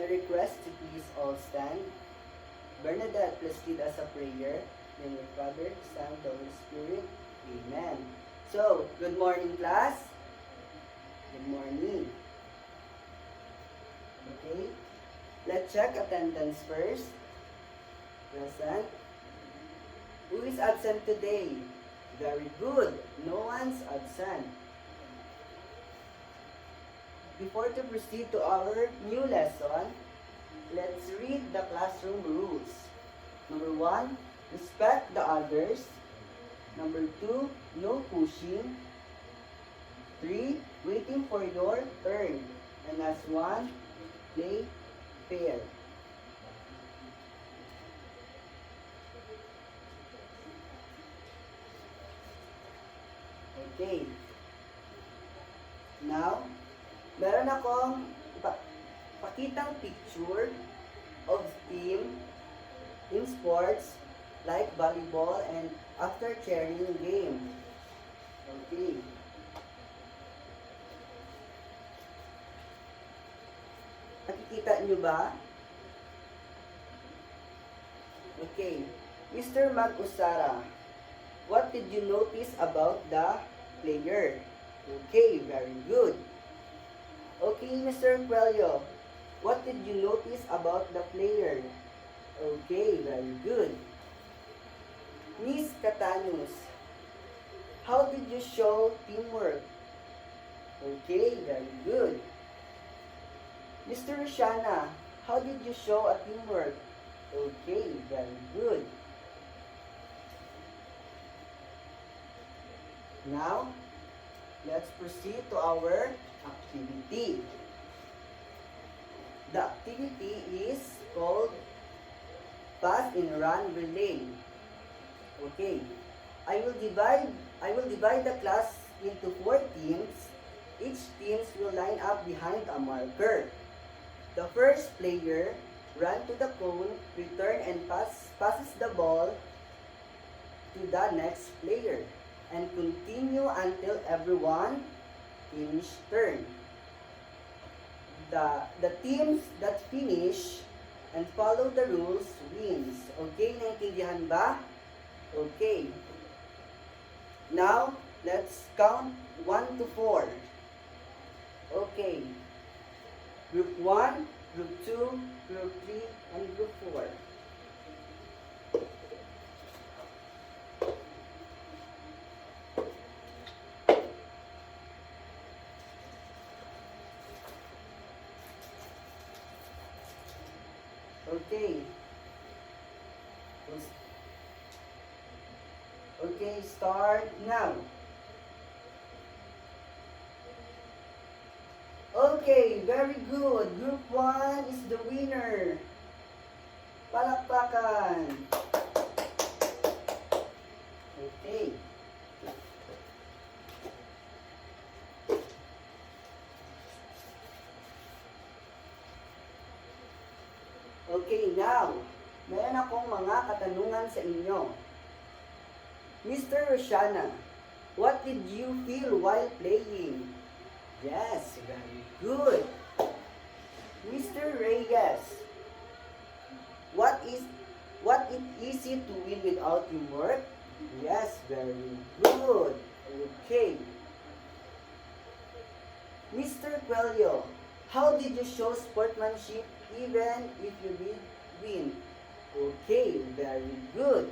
request to please all stand. Bernadette, please lead us a prayer. In the Father, Son, and Holy Spirit. Amen. So, good morning, class. Good morning. Okay. Let's check attendance first. Present. Who is absent today? Very good. No one's absent. Before to proceed to our new lesson, let's read the classroom rules. Number 1, respect the others. Number 2, no pushing. 3, waiting for your turn. And last 1, play fair. Okay. Now, meron akong pakitang picture of team in sports like volleyball and after carrying game. Okay. Nakikita nyo ba? Okay. Mr. Mag-Usara, what did you notice about the player? Okay, very good. Okay, Mr. Quelio, what did you notice about the player? Okay, very good. Miss Catanus, how did you show teamwork? Okay, very good. Mr. Rishana, how did you show a teamwork? Okay, very good. Now, let's proceed to our activity. The activity is called Pass and Run Relay. Okay. I will divide the class into 4 teams. Each teams will line up behind a marker. The first player run to the cone, return and passes the ball to the next player, and continue until everyone finish turn. The teams that finish and follow the rules wins. Okay, naintindihan ba? Okay. Now, let's count 1 to 4. Okay. Group 1, Group 2, Group 3, and Group 4. Okay. Okay, start now. Okay, very good. Group 1 is the winner. Palakpakan. Okay. Okay, now, meron akong mga katanungan sa inyo. Mr. Roshana, what did you feel while playing? Yes, very good. Mr. Reyes, what it easy to win without teamwork? Yes, very good. Okay. Mr. Quelio, how did you show sportsmanship even if you did win? Okay, very good.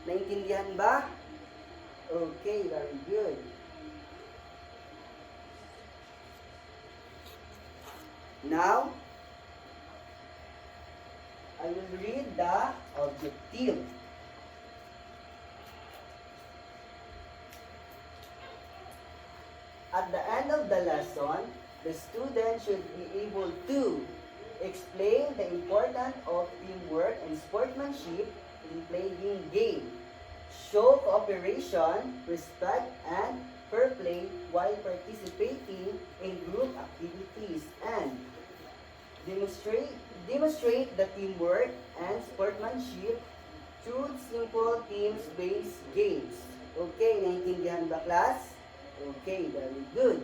Naintindihan ba? Okay, very good. Now, I will read the objective. At the end of the lesson, the student should be able to explain the importance of teamwork and sportsmanship in playing game, show cooperation, respect, and fair play while participating in group activities, and demonstrate the teamwork and sportsmanship through simple teams-based games. Okay, naintindihan ba, class? Okay, very good.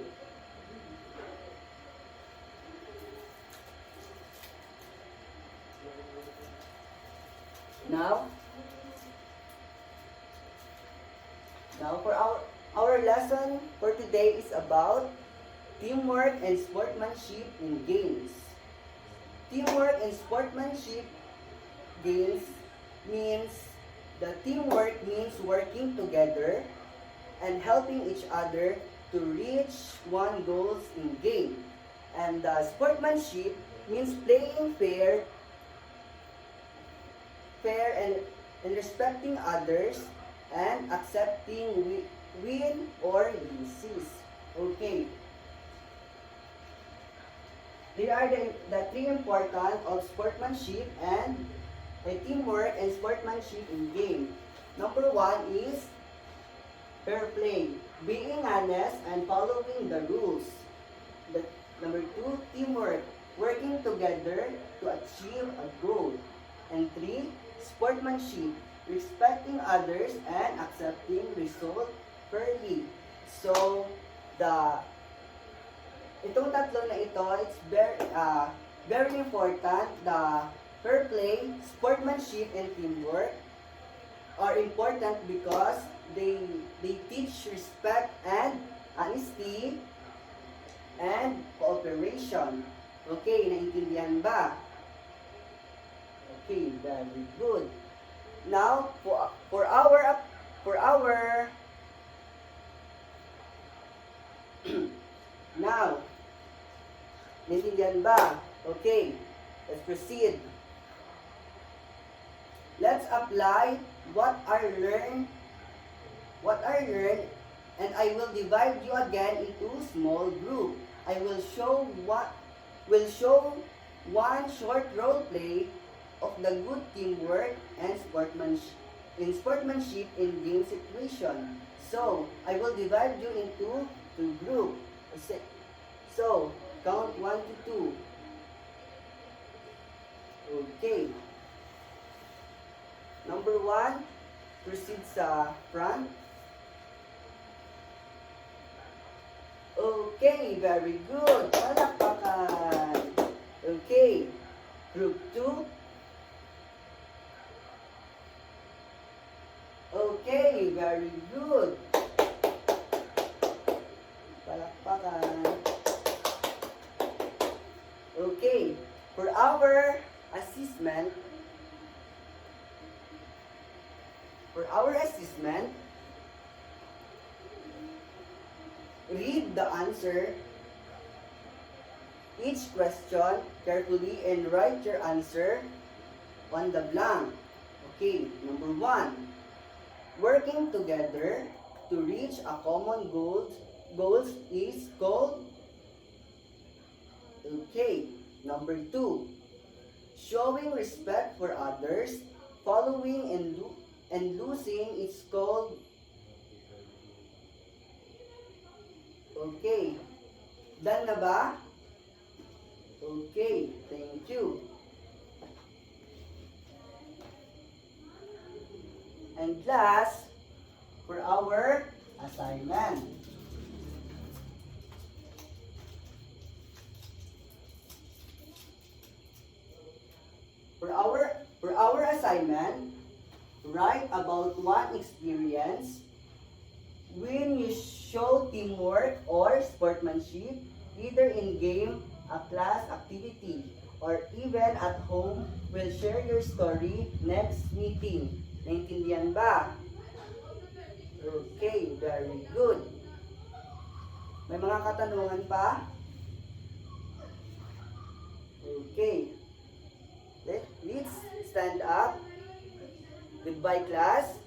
Now, now for our lesson for today is about teamwork and sportsmanship in games. Teamwork and sportsmanship games means the teamwork means working together and helping each other to reach one goals in game. And the sportsmanship means playing fair and respecting others and accepting win or losses. Okay. They are the three important of sportsmanship and teamwork and sportsmanship in game. Number one is fair play, being honest and following the rules. Number two, teamwork, working together to achieve a goal. And three, sportsmanship, respecting others and accepting result fairly. So, itong tatlo na ito, it's very important. The fair play, sportsmanship, and teamwork are important because they teach respect and honesty and cooperation. Okay, naintindihan ba? Okay, very good. Now, for our now, naintindihan ba? Okay, let's proceed. Let's apply what I learned, and I will divide you again into small group. I will show one short role play of the good teamwork and sportsmanship in game situation. So, I will divide you into two groups. So, count 1 to 2. Okay. Number 1, proceed sa front. Okay, very good. Palakpakan. Okay. Group 2. Okay, very good. Palakpakan. Okay, for our assessment, read the answer each question carefully and write your answer on the blank. Okay, number 1. Working together to reach a common goals is called. Okay, number 2. Showing respect for others, following and losing is called. Okay. Done na ba? Okay, thank you. And last, for our assignment. For our assignment, write about one experience when you show teamwork or sportsmanship, either in game, a class activity, or even at home. We'll share your story next meeting. Naintindihan ba? Okay, very good. May mga katanungan pa? Okay. Let's stand up. Goodbye, class.